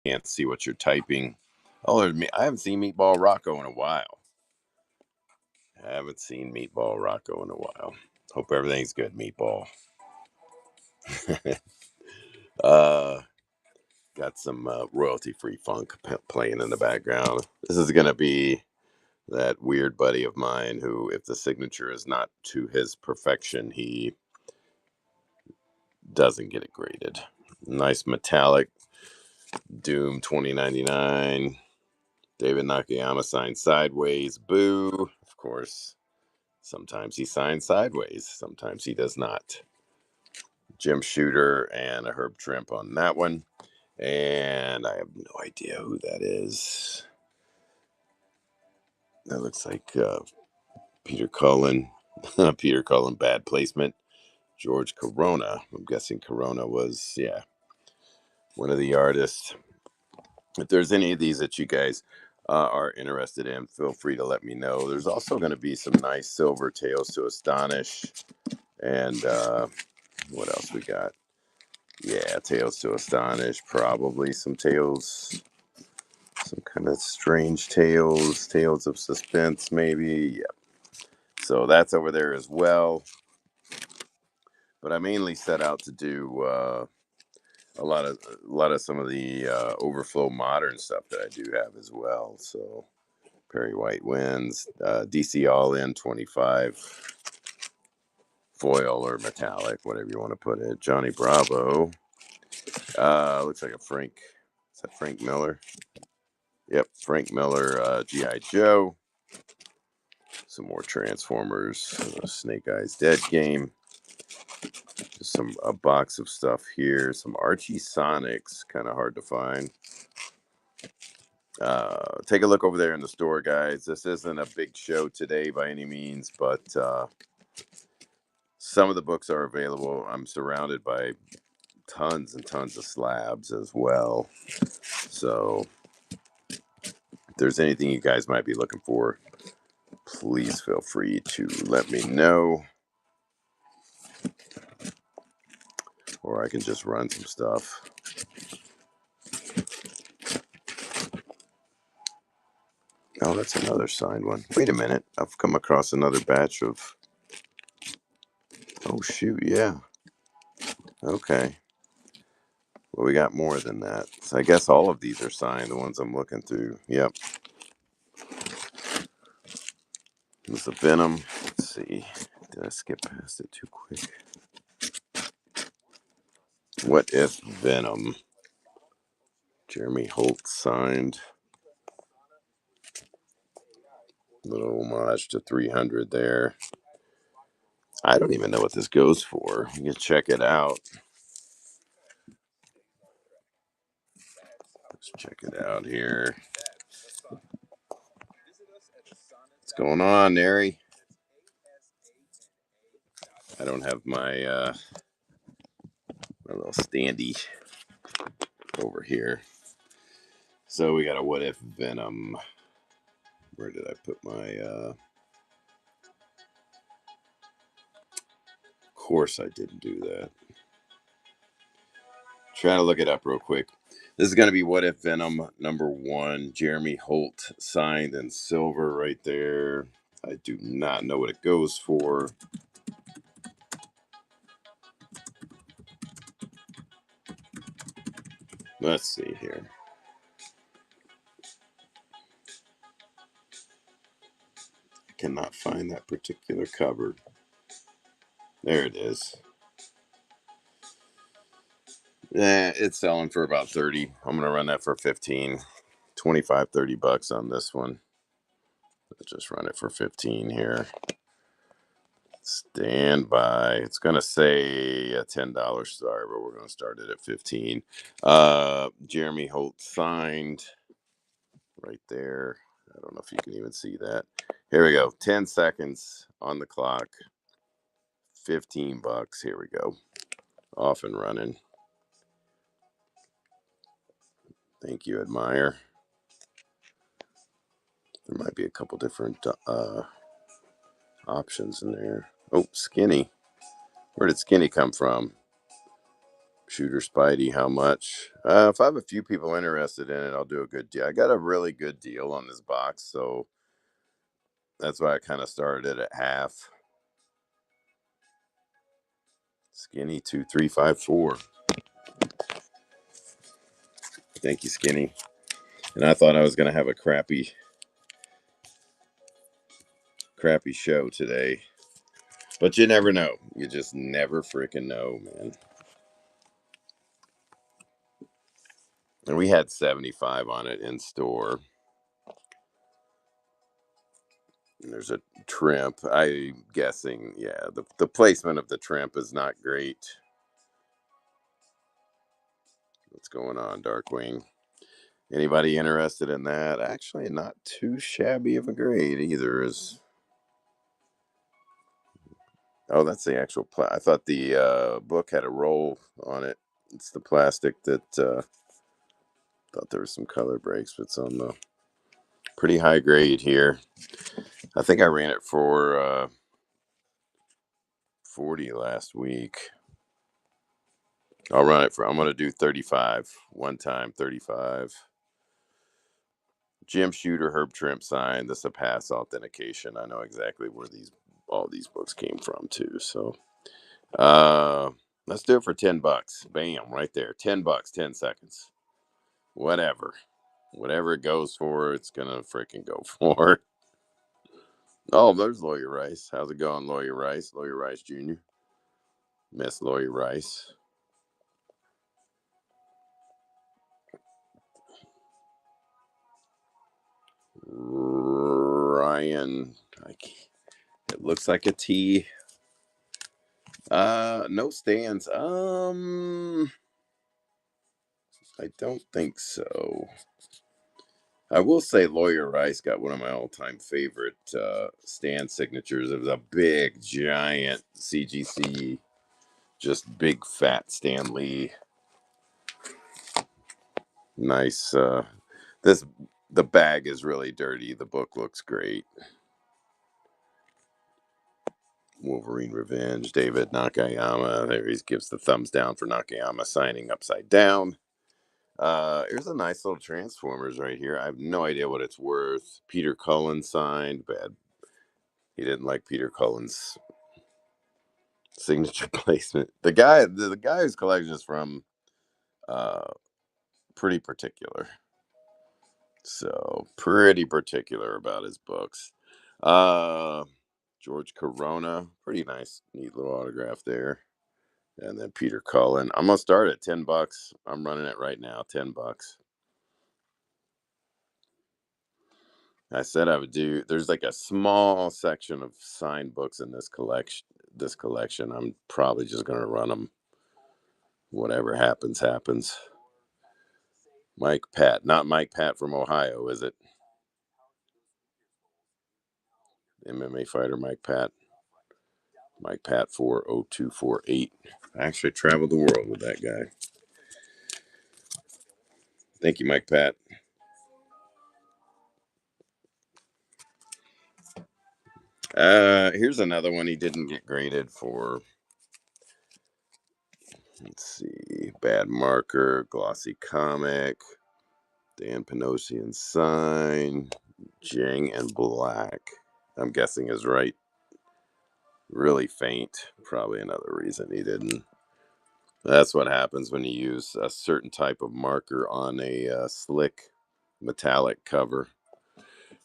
Can't see what you're typing. Oh, I haven't seen Meatball Rocco in a while. Haven't seen Meatball Rocco in a while. Hope everything's good, Meatball. uh, got some royalty-free funk playing in the background. This is gonna be that weird buddy of mine who, if the signature is not to his perfection, he doesn't get it graded. Nice metallic Doom 2099. David Nakayama signed sideways. Boo. Of course, sometimes he signs sideways, sometimes he does not. Jim Shooter and a Herb Trimp on that one. And I have no idea who that is. That looks like Peter Cullen. Peter Cullen, bad placement. George Corona. I'm guessing Corona was, yeah, one of the artists. If there's any of these that you guys are interested in, feel free to let me know. There's also going to be some nice silver Tales to Astonish. And what else we got? Yeah, Tales to Astonish. Probably some tales, some kind of strange tales of suspense, maybe. Yeah. So that's over there as well. But I mainly set out to do a lot of some of the overflow modern stuff that I do have as well. So Perry White wins, DC All In 25, foil or metallic, whatever you want to put it. Johnny Bravo, looks like a Frank. Is that Frank Miller? Yep, Frank Miller, GI Joe. Some more Transformers, Snake Eyes Dead Game. Just a box of stuff here. Some Archie Sonics, kind of hard to find. Take a look over there in the store, guys. This isn't a big show today by any means, but some of the books are available. I'm surrounded by tons and tons of slabs as well. So if there's anything you guys might be looking for, please feel free to let me know. Or I can just run some stuff. Oh, that's another signed one. Wait a minute. I've come across another batch of... Oh, shoot, yeah. Okay. Well, we got more than that. So I guess all of these are signed, the ones I'm looking through. Yep. There's a Venom. Let's see. Did I skip past it too quick? What If Venom? Jeremy Holt signed. Little homage to 300 there. I don't even know what this goes for. You can check it out. Let's check it out here. What's going on, Neri? I don't have my my little standy over here. So we got a What If Venom. Where did I put my of course I didn't do that. Trying to look it up real quick. This is going to be What If Venom #1. Jeremy Holt signed in silver right there. I do not know what it goes for. Let's see here. I cannot find that particular cover. There it is. Yeah, it's selling for about 30. I'm going to run that for 15. 25, 30 bucks on this one. Let's just run it for 15 here. Stand by. It's going to say a $10 star, but we're going to start it at 15. Jeremy Holt signed right there. I don't know if you can even see that. Here we go. 10 seconds on the clock. 15 bucks. Here we go. Off and running. Thank you, Admire. There might be a couple different options in there. Oh, Skinny. Where did Skinny come from? Shooter Spidey, how much? If I have a few people interested in it, I'll do a good deal. I got a really good deal on this box, so that's why I kind of started it at half. Skinny 2354. Thank you, Skinny. And I thought I was gonna have a crappy show today, but you never know. You just never freaking know, man. And we had 75 on it in store. And there's a Trimp. I'm guessing, yeah, the placement of the Trimp is not great. What's going on, Darkwing? Anybody interested in that? Actually, not too shabby of a grade either. Is Oh, that's the actual. I thought the book had a roll on it. It's the plastic that. Thought there was some color breaks, but it's on the pretty high grade here. I think I ran it for 40 last week. I'll run it for. I'm going to do 35 one time. 35. Jim Shooter, Herb Trimp sign. This is a pass authentication. I know exactly where all these books came from too. So let's do it for $10. Bam, right there. $10, 10 seconds. Whatever. Whatever it goes for, it's gonna freaking go for. Oh, there's Lawyer Rice. How's it going, Lawyer Rice? Lawyer Rice Jr. Miss Lawyer Rice. Ryan. It looks like a T. No stands. I don't think so. I will say Lawyer Rice got one of my all-time favorite stand signatures. It was a big, giant CGC, just big, fat Stan Lee. Nice. This The bag is really dirty. The book looks great. Wolverine Revenge. David Nakayama. There he gives the thumbs down for Nakayama signing upside down. Here's a nice little Transformers right here. I have no idea what it's worth. Peter Cullen signed. Bad. He didn't like Peter Cullen's signature placement. The guy whose collection is from, uh, pretty particular. So pretty particular about his books. Uh, George Corona, pretty nice, neat little autograph there. And then Peter Cullen. I'm gonna start at $10. I'm running it right now. $10. I said I would do. There's like a small section of signed books in this collection. I'm probably just gonna run them. Whatever happens, happens. Mike Pat, not Mike Pat from Ohio, is it? MMA fighter Mike Pat. Mike Pat 40248. I actually traveled the world with that guy. Thank you, Mike Pat. Here's another one he didn't get graded for. Let's see. Bad marker, glossy comic, Dan Panosian sign, Jing and Black. I'm guessing is right. Really faint. Probably another reason he didn't. That's what happens when you use a certain type of marker on a slick metallic cover.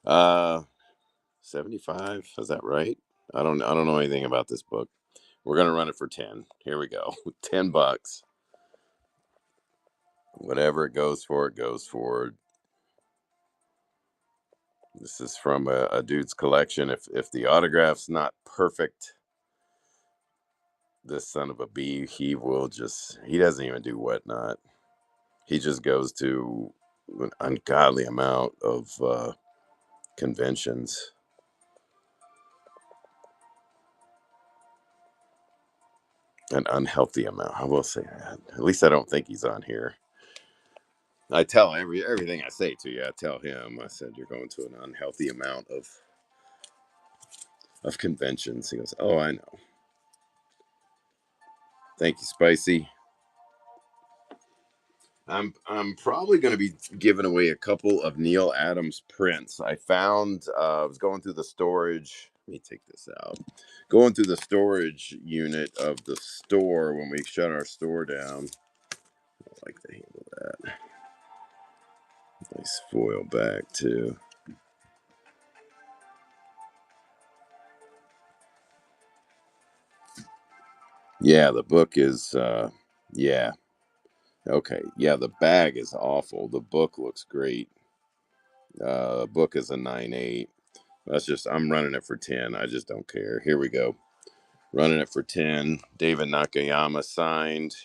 75. Is that right? I don't know anything about this book. We're gonna run it for 10. Here we go. $10. Whatever it goes for, it goes for. This is from a dude's collection. If the autograph's not perfect, this son of a bee, he doesn't even do whatnot. He just goes to an ungodly amount of conventions. An unhealthy amount. I will say that. At least I don't think he's on here. I tell everything I say to you. I tell him. I said you're going to an unhealthy amount of conventions. He goes, "Oh, I know. Thank you, Spicy." I'm probably going to be giving away a couple of Neil Adams prints. I found I was going through the storage. Let me take this out. Going through the storage unit of the store when we shut our store down. I like the handle of that. Nice foil back too. Yeah, the book is yeah. Okay. Yeah, the bag is awful. The book looks great. Book is a 9.8. That's just I'm running it for 10. I just don't care. Here we go. Running it for 10. David Nakayama signed.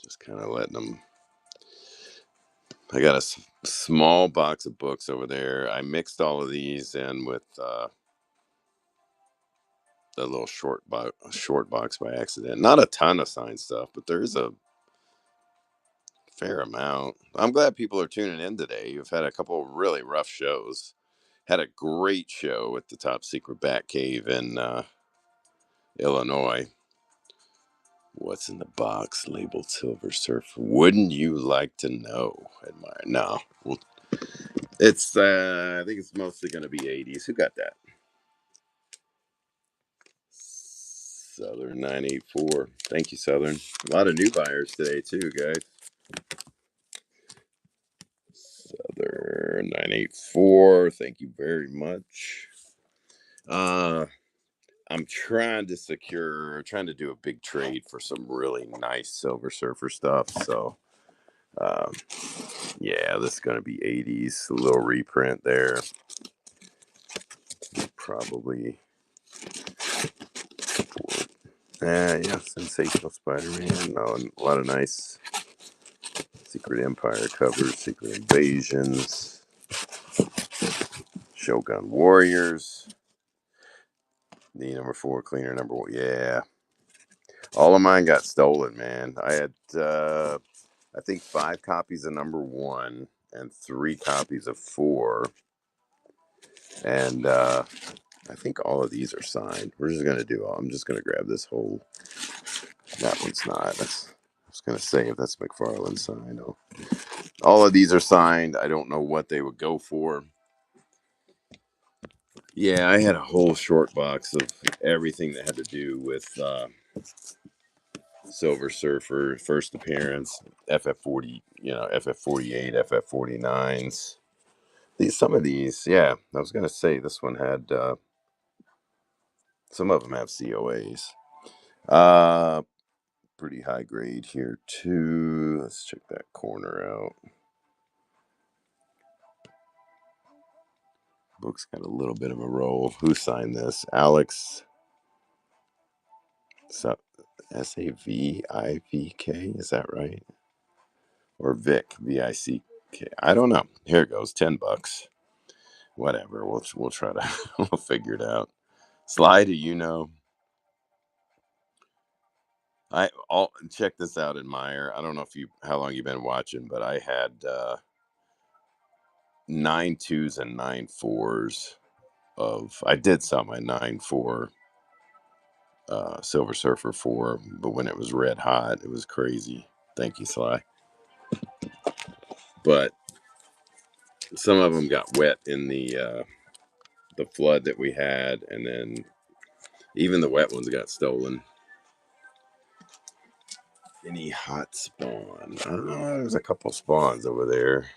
Just kind of letting them. I got a small box of books over there. I mixed all of these in with a little short box by accident. Not a ton of signed stuff, but there's a fair amount. I'm glad people are tuning in today. You've had a couple of really rough shows. Had a great show at the Top Secret Bat Cave in Illinois. What's in the box labeled Silver Surfer? Wouldn't you like to know? Admire. No. Well, it's I think it's mostly going to be 80s. Who got that? Southern 984. Thank you, Southern. A lot of new buyers today too, guys. Southern 984. Thank you very much. Uh I'm trying to do a big trade for some really nice Silver Surfer stuff. So um yeah, this is gonna be 80s. A little reprint there. Probably yeah, Sensational Spider-Man. No, a lot of nice Secret Empire covers, Secret Invasions, Shogun Warriors, the number 4 cleaner number 1. Yeah, all of mine got stolen, man. I had I think 5 copies of number 1 and 3 copies of 4, and I think all of these are signed. We're just gonna do. I'm just gonna grab this whole. That one's not. I was gonna say if that's McFarlane signed. Oh. All of these are signed. I don't know what they would go for. Yeah, I had a whole short box of everything that had to do with Silver Surfer first appearance, FF40, FF48, FF49s. Some of these, yeah. I was gonna say this one had some of them have COAs. Uh, Pretty high grade here too. Let's check that corner out. Book's got a little bit of a roll. Who signed this? Alex Savivk. Is that right? Or Vic Vick? I don't know. Here it goes. $10. Whatever. We'll try to we'll figure it out. Sly, do you know? I'll check this out, Admire. I don't know if you how long you've been watching, but I had 9 2s and 9 4s of. I did sell my 9 4 Silver Surfer 4, but when it was red hot, it was crazy. Thank you, Sly. But some of them got wet in the flood that we had, and then even the wet ones got stolen. Any hot spawn? There's a couple spawns over there.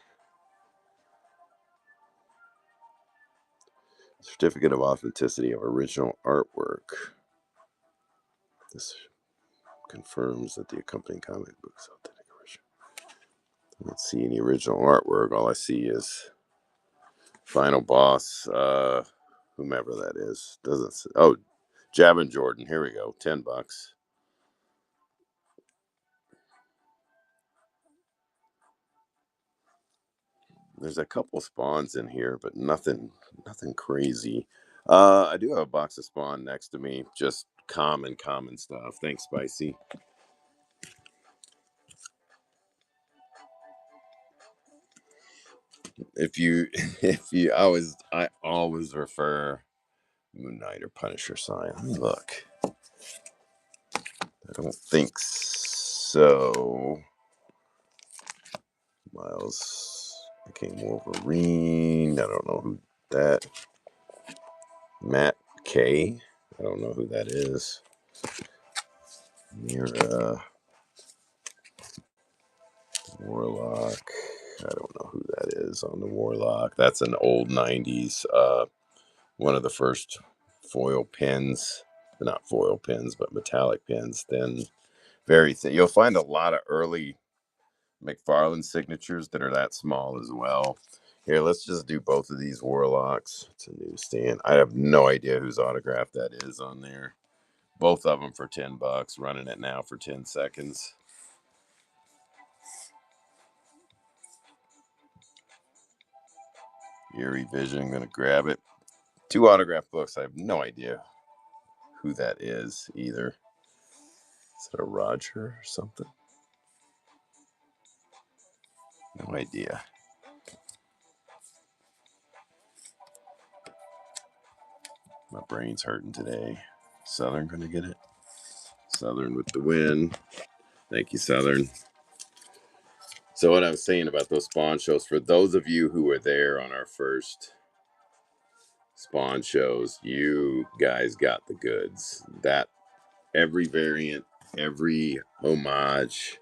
Certificate of authenticity of original artwork. This confirms that the accompanying comic book is authentic original. I don't see any original artwork. All I see is final boss, whomever that is. Doesn't say, oh, Jabin Jordan. Here we go. $10. There's a couple spawns in here, but nothing crazy. I do have a box of spawn next to me. Just common stuff. Thanks, Spicy. If you, if you, I always refer Moon Knight or Punisher sign. Let me look. I don't think so. Miles became Wolverine. I don't know who that. Matt K. I don't know who that is. Mira Warlock. I don't know who that is on the Warlock. That's an old 90s. One of the first foil pins. Not foil pins, but metallic pins. Then very thin. You'll find a lot of early McFarlane signatures that are that small as well. Here, let's just do both of these Warlocks. It's a newsstand. I have no idea whose autograph that is on there. Both of them for $10. Running it now for 10 seconds. Eerie Vision. I'm going to grab it. 2 autograph books. I have no idea who that is either. Is it a Roger or something? No idea. My brain's hurting today. Southern going to get it. Southern with the win. Thank you, Southern. So what I was saying about those Spawn shows, for those of you who were there on our first Spawn shows, you guys got the goods. That every variant, every homage,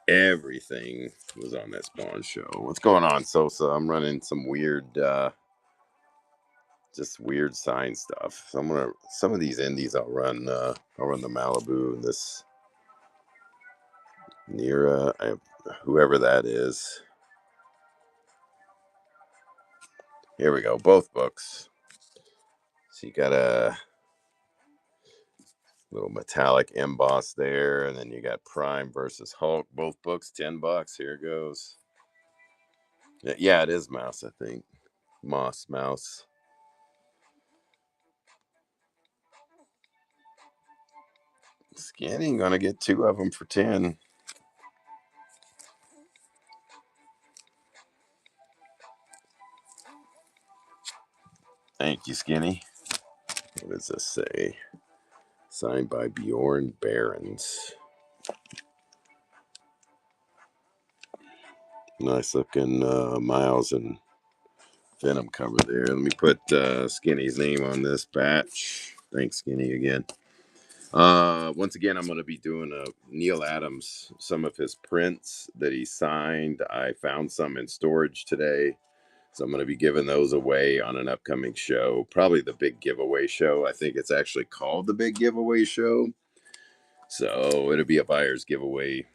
everything was on that Spawn show. What's going on, Sosa? I'm running some weird, just weird sign stuff. So I'm gonna some of these indies I'll run the Malibu and this Nira, whoever that is. Here we go, both books. So you got a little metallic emboss there, and then you got Prime versus Hulk. Both books, $10. Here it goes. Yeah, it is Mouse, I think. Mouse. Scanning, gonna get 2 of them for 10. Thank you, Skinny. What does this say? Signed by Bjorn Barons. Nice looking Miles and Venom cover there. Let me put Skinny's name on this batch. Thanks, Skinny, again. Once again, I'm going to be doing Neil Adams, some of his prints that he signed. I found some in storage today, so I'm going to be giving those away on an upcoming show, probably the big giveaway show. I think it's actually called the big giveaway show, so it'll be a buyer's giveaway.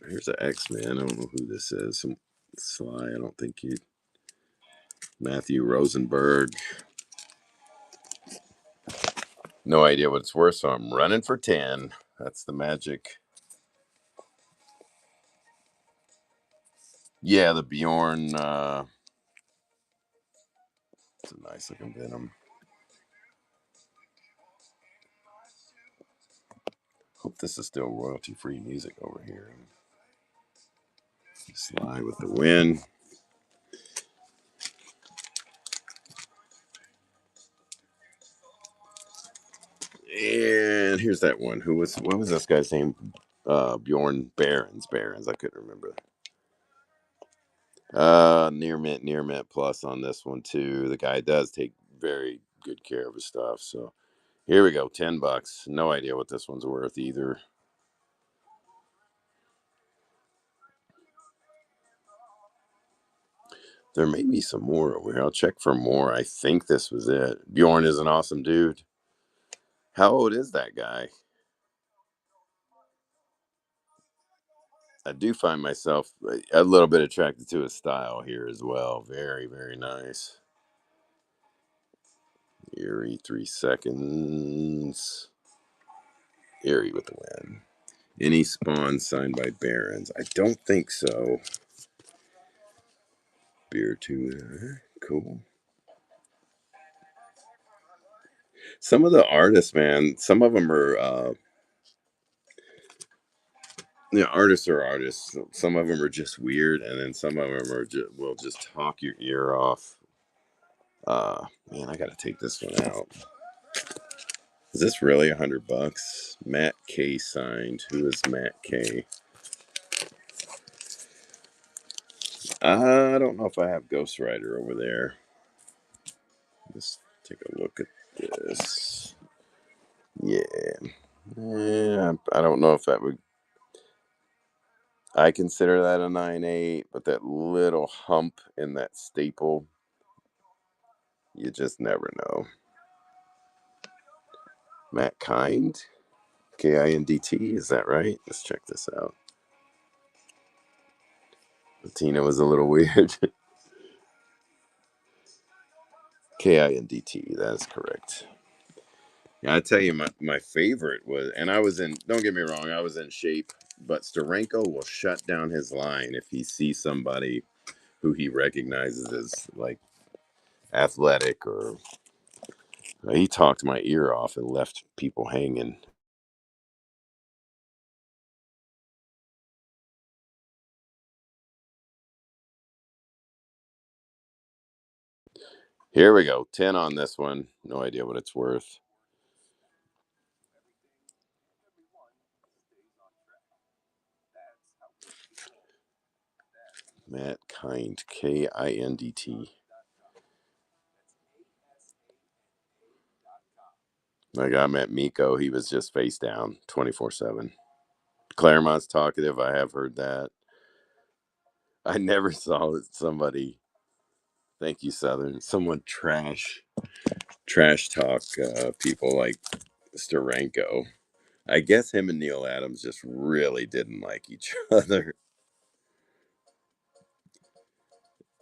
Here's an X-Men. I don't know who this is. Some Sly. I don't think you. Matthew Rosenberg. No idea what it's worth, so I'm running for 10. That's the magic. Yeah, the Bjorn. It's a nice looking Venom. Hope this is still royalty free music over here. Sly with the win. And here's that one. What was this guy's name? Bjorn Barons. I couldn't remember. Near mint plus on this one too. The guy does take very good care of his stuff. So here we go, $10. No idea what this one's worth either. There may be some more over here. I'll check for more. I think this was it. Bjorn is an awesome dude. How old is that guy? I do find myself a little bit attracted to his style here as well. Very, very nice. Eerie, 3 seconds. Eerie with the win. Any Spawn signed by Barons? I don't think so. Beer tuna. Cool. Some of the artists, man, some of them are, artists are artists. Some of them are just weird, and then some of them are will just talk your ear off. Man, I gotta take this one out. Is this really $100? Matt K signed. Who is Matt K? I don't know if I have Ghost Rider over there. Let's take a look at this. Yeah. I don't know if that would. I consider that a 9.8, but that little hump in that staple, you just never know. Matt Kind? Kindt, is that right? Let's check this out. Latina was a little weird. Kindt, that is correct. Yeah, I tell you, my favorite was, and I was in, don't get me wrong, I was in shape, but Steranko will shut down his line if he sees somebody who he recognizes as like athletic, or he talked my ear off and left people hanging. Here we go. 10 on this one. No idea what it's worth. Matt Kind. Kindt. Like I met Miko. He was just face down 24/7. Claremont's talkative. I have heard that. I never saw somebody. Thank you, Southern. Someone trash talk people like Steranko. I guess him and Neil Adams just really didn't like each other.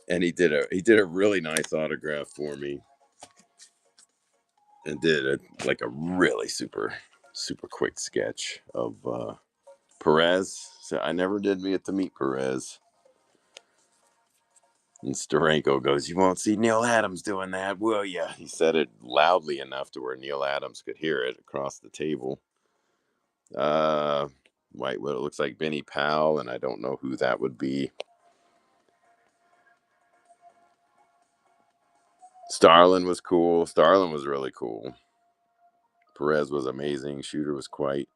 And he did a really nice autograph for me, and did a really super quick sketch of Perez. So I never did get to meet Perez. And Steranko goes, "You won't see Neil Adams doing that, will you?" He said it loudly enough to where Neil Adams could hear it across the table. Uh, White, what it looks like Benny Powell, and I don't know who that would be. Starlin was cool. Starlin was really cool. Perez was amazing. Shooter was quite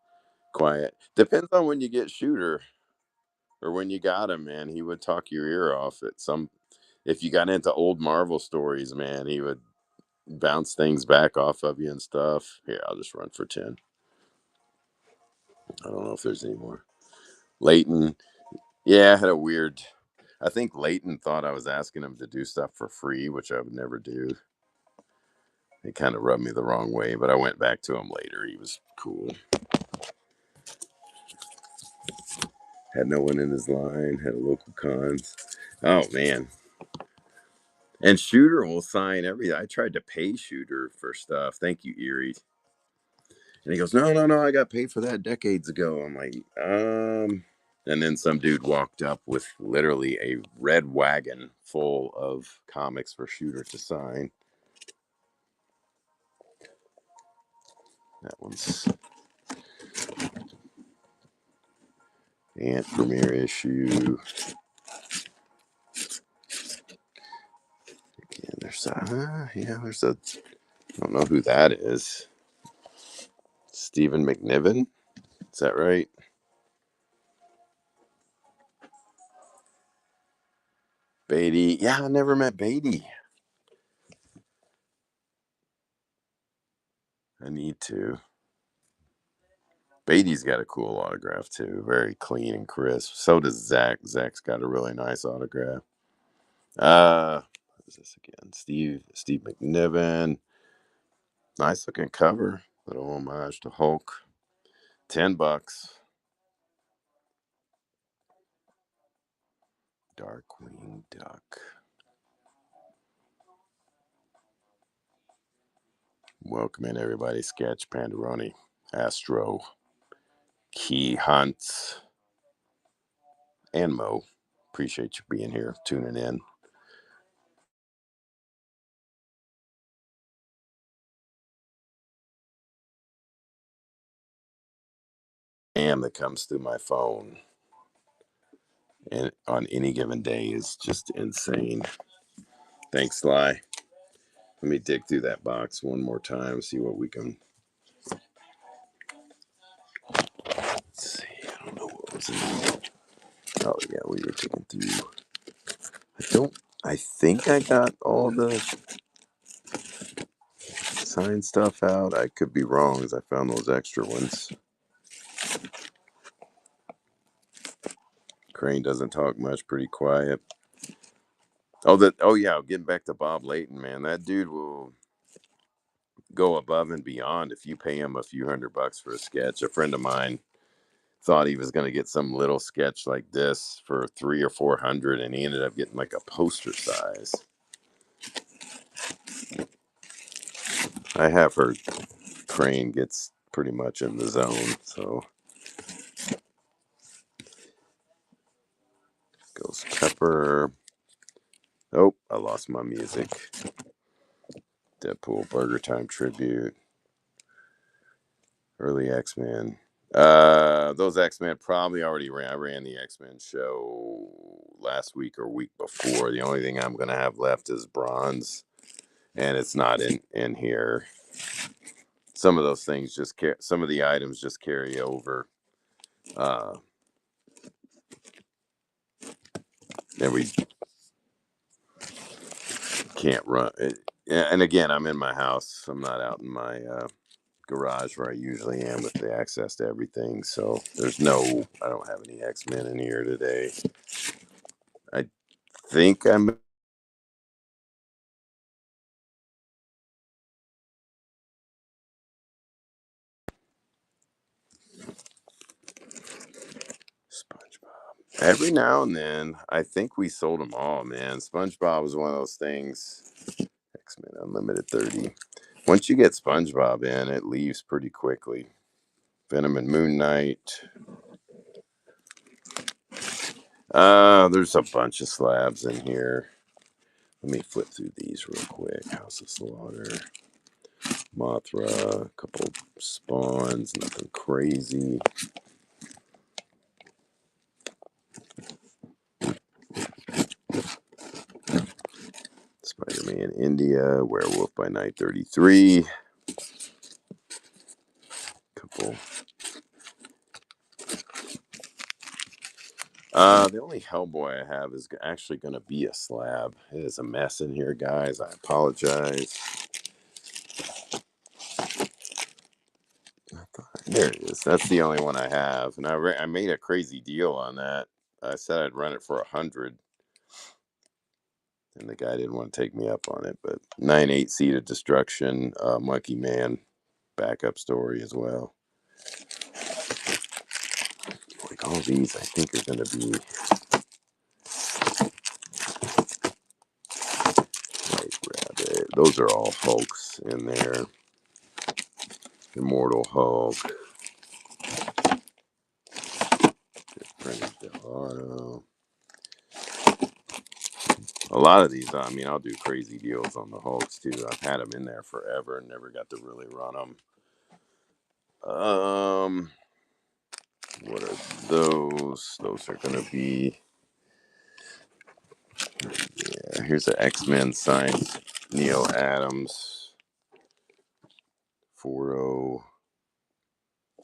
quiet. Depends on when you get Shooter or when you got him, man. He would talk your ear off at some. If you got into old Marvel stories, man, he would bounce things back off of you and stuff. Here, I'll just run for 10. I don't know if there's any more. Leighton, yeah, I had a weird. I think Leighton thought I was asking him to do stuff for free, which I would never do. It kind of rubbed me the wrong way, but I went back to him later. He was cool. Had no one in his line. Had a local cons. Oh man. And Shooter will sign everything. I tried to pay Shooter for stuff. Thank you, Erie. And he goes, "No, no, no. I got paid for that decades ago." I'm like, And then some dude walked up with literally a red wagon full of comics for Shooter to sign. That one's Ant premiere issue. Again, there's there's a. I don't know who that is. Stephen McNiven. Is that right? Beatty. Yeah, I never met Beatty. I need to. Beatty's got a cool autograph too. Very clean and crisp. So does Zach. Zach's got a really nice autograph. What is this again? Steve McNiven. Nice looking cover. Little homage to Hulk. $10. Darkwing Duck. Welcome in everybody. Sketch Panderoni. Astro. Key Hunts. And Mo. Appreciate you being here, tuning in. That comes through my phone and on any given day is just insane. Thanks, Sly. Let me dig through that box one more time, see what we can. Let's see. I don't know what was in there. Oh yeah, we were digging through. I think I got all the signed stuff out. I could be wrong, as I found those extra ones. Crane doesn't talk much, pretty quiet. Oh yeah, getting back to Bob Layton, man. That dude will go above and beyond if you pay him a few $100 for a sketch. A friend of mine thought he was going to get some little sketch like this for 300 or 400, and he ended up getting like a poster size. I have heard Crane gets pretty much in the zone, so Ghost Pepper. Oh, I lost my music. Deadpool Burger Time tribute. Early X-Men. Those X-Men probably already ran. I ran the X-Men show last week or week before. The only thing I'm gonna have left is bronze, and it's not in here. Some of those things some of the items just carry over. And we can't run it. And again, I'm in my house. I'm not out in my garage where I usually am with the access to everything. So I don't have any X-Men in here today. I think I'm SpongeBob. Every now and then, I think we sold them all, man. SpongeBob was one of those things. X-Men Unlimited 30. Once you get SpongeBob in, it leaves pretty quickly. Venom and Moon Knight. There's a bunch of slabs in here. Let me flip through these real quick. House of Slaughter. Mothra. A couple spawns. Nothing crazy. Spider-Man India. Werewolf by Night 33. Couple. The only Hellboy I have is actually going to be a slab. It is a mess in here, guys. I apologize. There it is. That's the only one I have, and I made a crazy deal on that. I said I'd run it for 100, and the guy didn't want to take me up on it. But 9/8 Seed of Destruction, Monkey Man, backup story as well. Like all these, I think are going to be White Rabbit. Those are all Hulks in there. Immortal Hulk. Auto. A lot of these, I mean, I'll do crazy deals on the Hulks too. I've had them in there forever and never got to really run them. What are those? Those are going to be. Yeah, here's an X-Men signed Neil Adams. 4-0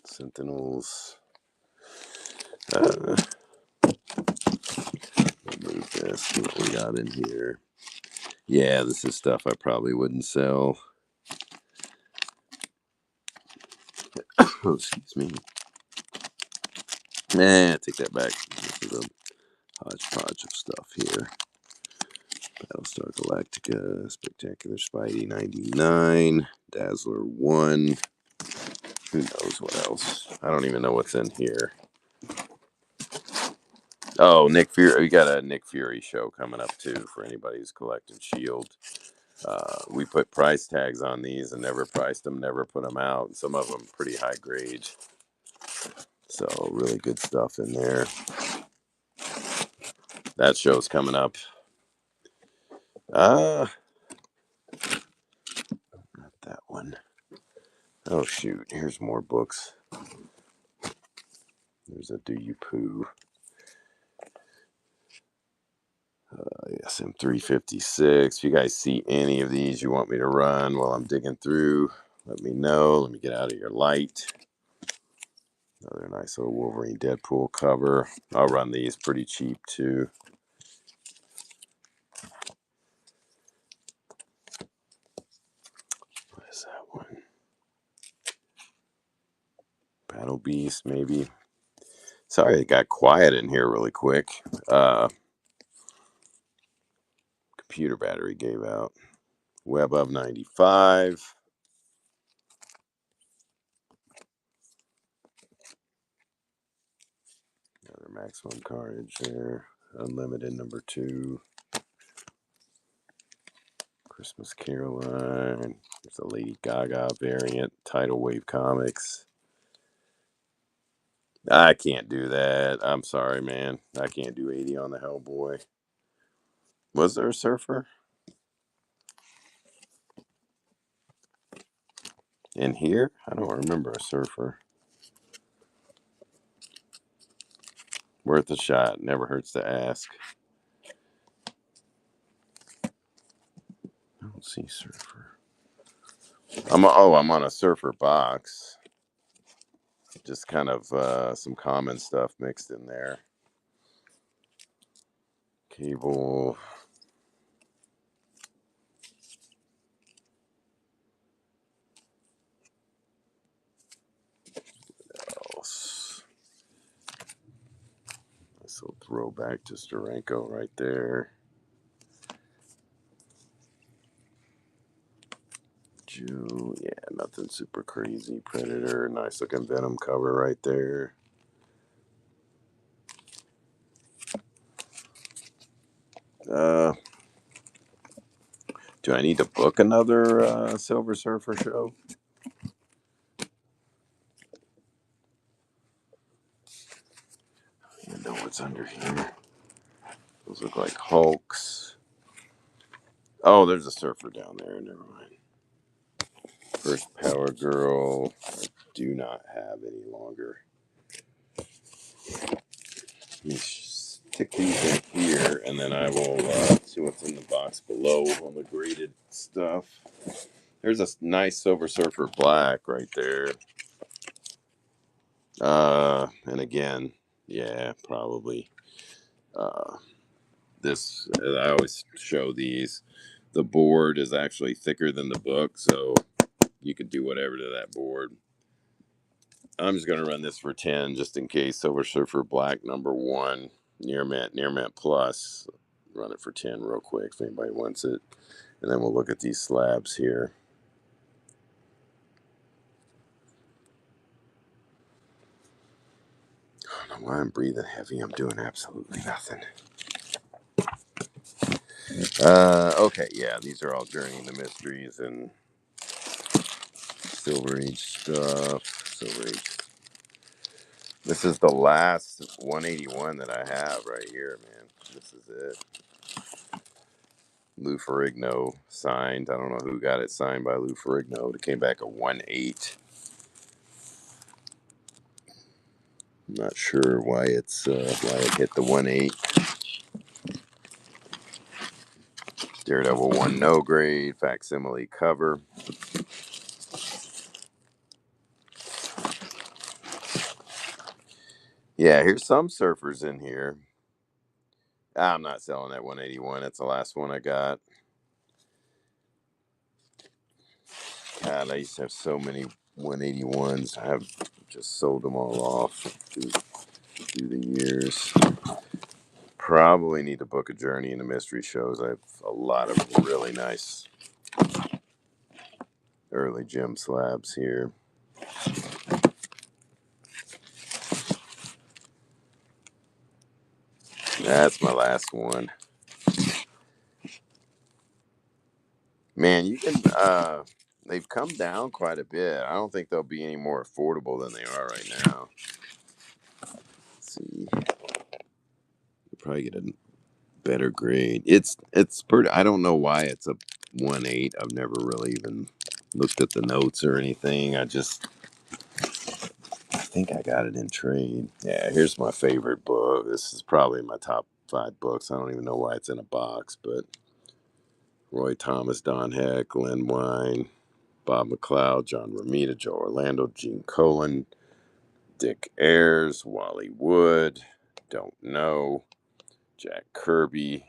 Sentinels. Move this. See what we got in here. Yeah, this is stuff I probably wouldn't sell. Oh, excuse me. Nah, take that back. This is a hodgepodge of stuff here. Battlestar Galactica, Spectacular Spidey 99, Dazzler 1. Who knows what else? I don't even know what's in here. Oh, Nick Fury. We got a Nick Fury show coming up too for anybody who's collecting Shield. We put price tags on these and never priced them, never put them out. Some of them pretty high grade. So really good stuff in there. That show's coming up. Not that one. Oh shoot, here's more books. There's a Do You Poo. SM 356. If you guys see any of these you want me to run while I'm digging through, let me know. Let me get out of your light. Another nice little Wolverine Deadpool cover. I'll run these pretty cheap too. What is that one? Battle Beast, maybe. Sorry, it got quiet in here really quick. Computer battery gave out. Web of 95. Another Maximum Carnage there. Unlimited number 2. Christmas Caroline. There's a Lady Gaga variant. Tidal Wave Comics. I can't do that. I'm sorry, man. I can't do 80 on the Hellboy. Was there a surfer in here? I don't remember a surfer. Worth a shot. Never hurts to ask. I don't see surfer. I'm on a surfer box. Just kind of some common stuff mixed in there. Cable. Else. Nice little throwback to Steranko right there. Jew, yeah, nothing super crazy. Predator, nice looking Venom cover right there. Do I need to book another Silver Surfer show? I don't even know what's under here. Those look like Hulks. Oh, there's a surfer down there. Never mind. First Power Girl. I do not have any longer. Let me stick these in here, and then I will see what's in the box below on the graded stuff. There's a nice Silver Surfer Black right there. And again, yeah, probably. This, I always show these. The board is actually thicker than the book, so you could do whatever to that board. I'm just going to run this for 10 just in case. Silver Surfer Black number 1, Near Mint Plus. Run it for 10 real quick if anybody wants it. And then we'll look at these slabs here. I don't know why I'm breathing heavy. I'm doing absolutely nothing. Okay, yeah, these are all Journey into Mysteries and Silver Age stuff. Silver Age. This is the last 181 that I have right here, man. This is it. Lou Ferrigno signed. I don't know who got it signed by Lou Ferrigno. It came back a 1/8. I'm not sure why it's why it hit the 1/8. Daredevil 1 no grade facsimile cover. Yeah, here's some surfers in here. I'm not selling that 181. That's the last one I got. God, I used to have so many 181s. I have just sold them all off through the years. Probably need to book a Journey into Mystery shows. I have a lot of really nice early gem slabs here. That's my last one. Man, you can they've come down quite a bit. I don't think they'll be any more affordable than they are right now. Let's see. You'll probably get a better grade. It's pretty. I don't know why it's a 1/8. I've never really even looked at the notes or anything. I think I got it in trade. Yeah, here's my favorite book. This is probably my top 5 books. I don't even know why it's in a box, but Roy Thomas, Don Heck, Len Wein, Bob McLeod, John Romita, Joe Orlando, Gene Colan, Dick Ayers, Wally Wood, Don't Know, Jack Kirby,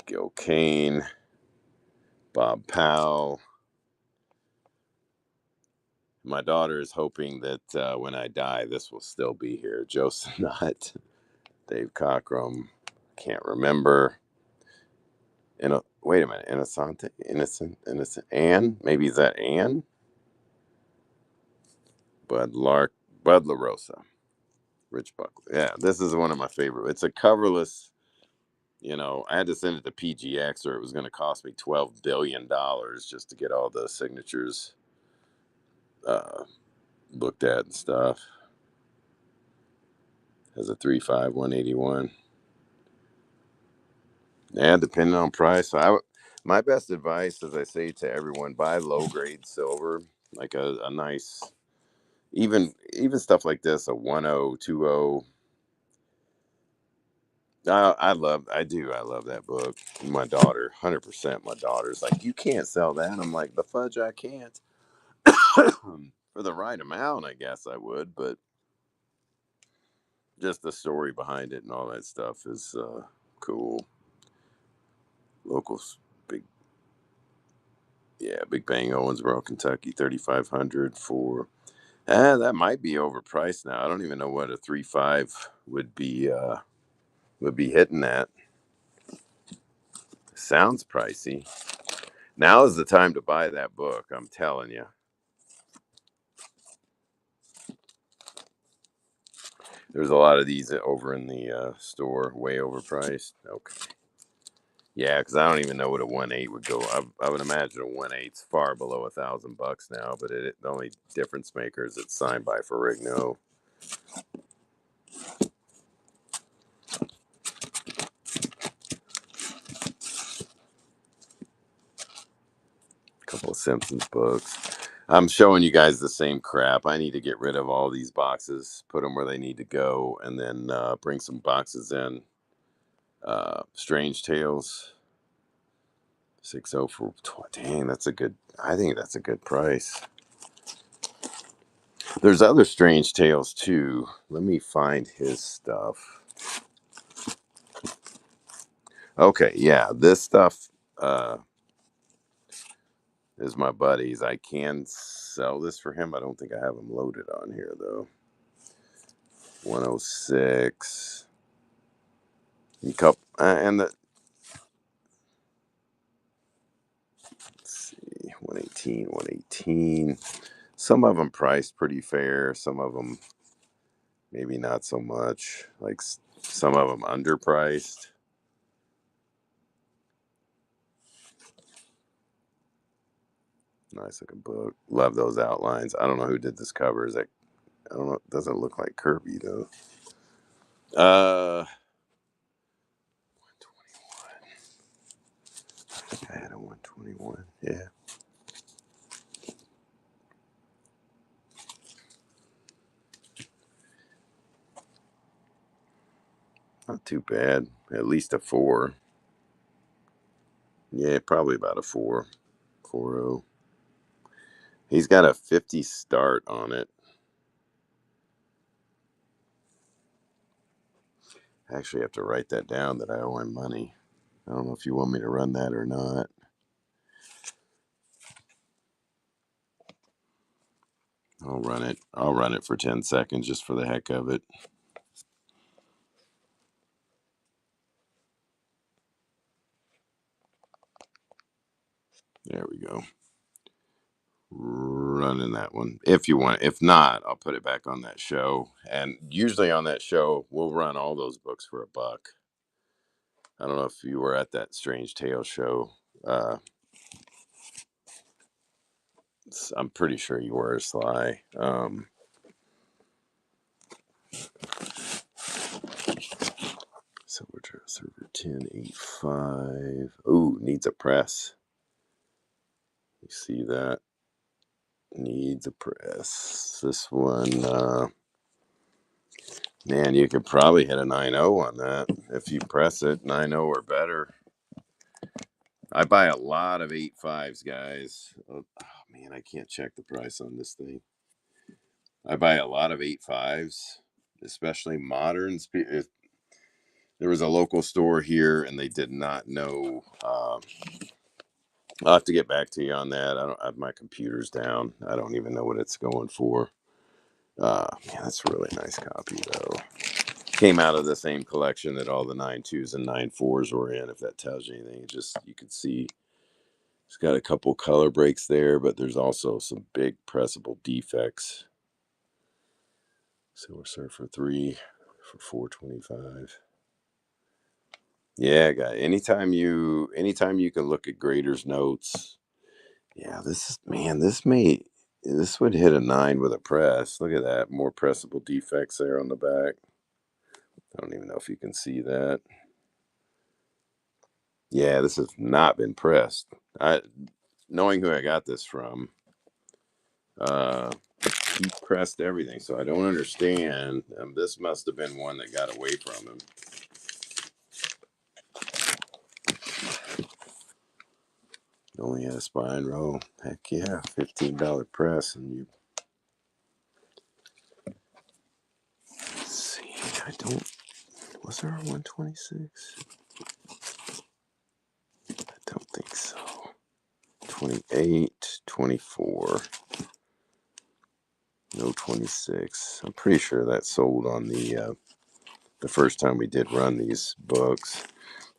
Gil Kane, Bob Powell. My daughter is hoping that when I die, this will still be here. Joe Sinott, Dave Cockrum, can't remember. Wait a minute, Innocent, Ann? Maybe is that Ann? Bud LaRosa, Rich Buckley. Yeah, this is one of my favorite. It's a coverless. I had to send it to PGX, or it was going to cost me $12 billion just to get all the signatures uh, looked at and stuff. Has a 35181. Yeah, depending on price. My best advice, as I say to everyone, buy low grade silver, like a nice, even stuff like this, a 1020. I love that book. My daughter, 100%. My daughter's like, you can't sell that. I'm like, the fudge, I can't. For the right amount, I guess I would, but just the story behind it and all that stuff is cool. Locals, big, yeah, Big Bang, Owensboro, Kentucky, 3,500 for. That might be overpriced now. I don't even know what a 3.5 would be hitting at. Sounds pricey. Now is the time to buy that book. I'm telling you. There's a lot of these over in the store, way overpriced. Okay. Yeah, because I don't even know what a 1.8 would go. I would imagine a 1.8's far below $1,000 now, but the only difference maker is it's signed by Ferrigno. A couple of Simpsons books. I'm showing you guys the same crap. I need to get rid of all these boxes, put them where they need to go, and then bring some boxes in. Strange Tales, 60 for. Dang, that's a good. I think that's a good price. There's other Strange Tales too. Let me find his stuff. Okay, yeah, this stuff is my buddy's. I can sell this for him. I don't think I have him loaded on here though. 106. And the, let's see, 118. Some of them priced pretty fair. Some of them maybe not so much. Like some of them underpriced. Nice looking book. Love those outlines. I don't know who did this cover. Is that? I don't know. It doesn't look like Kirby though. 121. I had a 121. Yeah. Not too bad. At least a 4. Yeah, probably about a 4. 4.0. He's got a 50 start on it. I actually have to write that down that I owe him money. I don't know if you want me to run that or not. I'll run it. I'll run it for 10 seconds just for the heck of it. There we go. Running that one. If you want. If not, I'll put it back on that show. And usually on that show, we'll run all those books for $1. I don't know if you were at that Strange Tale show. I'm pretty sure you were, Sly. Silver Server 1085. Ooh, needs a press. You see that? Needs a press. This one Man, you could probably hit a 9.0 on that if you press it 9.0 or better. I buy a lot of 8.5s, guys. Oh, man, I can't check the price on this thing. I buy a lot of 8.5s, especially moderns. There was a local store here, and they did not know. I'll have to get back to you on that. I don't have my computer's down. I don't even know what it's going for. Man, that's a really nice copy though. Came out of the same collection that all the 9.2s and 9.4s were in. If that tells you anything, you can see it's got a couple color breaks there, but there's also some big pressable defects. Silver Surfer 3 for $425. Yeah, guy. Anytime you can look at graders notes. Yeah, this would hit a 9 with a press. Look at that. More pressable defects there on the back. I don't even know if you can see that. Yeah, this has not been pressed. Knowing who I got this from, he pressed everything, so I don't understand. This must have been one that got away from him. Only had a spine roll. Heck yeah, $15 press, and you. Let's see, I don't. Was there a 126? I don't think so. 28, 24. No 26. I'm pretty sure that sold on the first time we did run these books.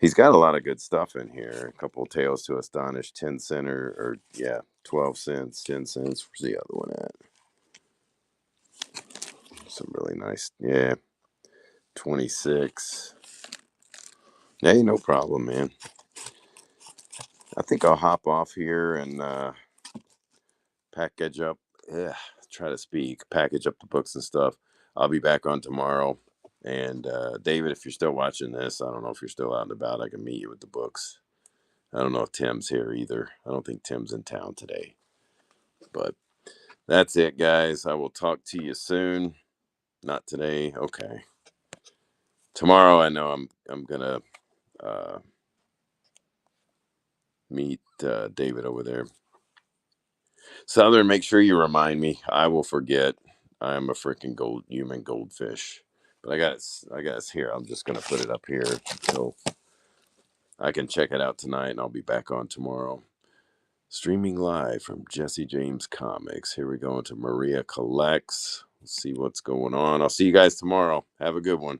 He's got a lot of good stuff in here. A couple of Tales to Astonish, 10 center, or yeah, 12 cents, 10 cents. Where's the other one at? Some really nice, yeah, 26. Hey, no problem, man. I think I'll hop off here and package up. Yeah, try to speak. Package up the books and stuff. I'll be back on tomorrow. And David, if you're still watching this, I don't know if you're still out and about. I can meet you with the books. I don't know if Tim's here either. I don't think Tim's in town today. But that's it, guys. I will talk to you soon. Not today. Okay. Tomorrow, I know I'm gonna meet David over there. Southern, make sure you remind me. I will forget. I'm a freaking human goldfish. But I got it here. I'm just gonna put it up here so I can check it out tonight, and I'll be back on tomorrow. Streaming live from Jesse James Comics. Here we go into Maria Collects. Let's see what's going on. I'll see you guys tomorrow. Have a good one.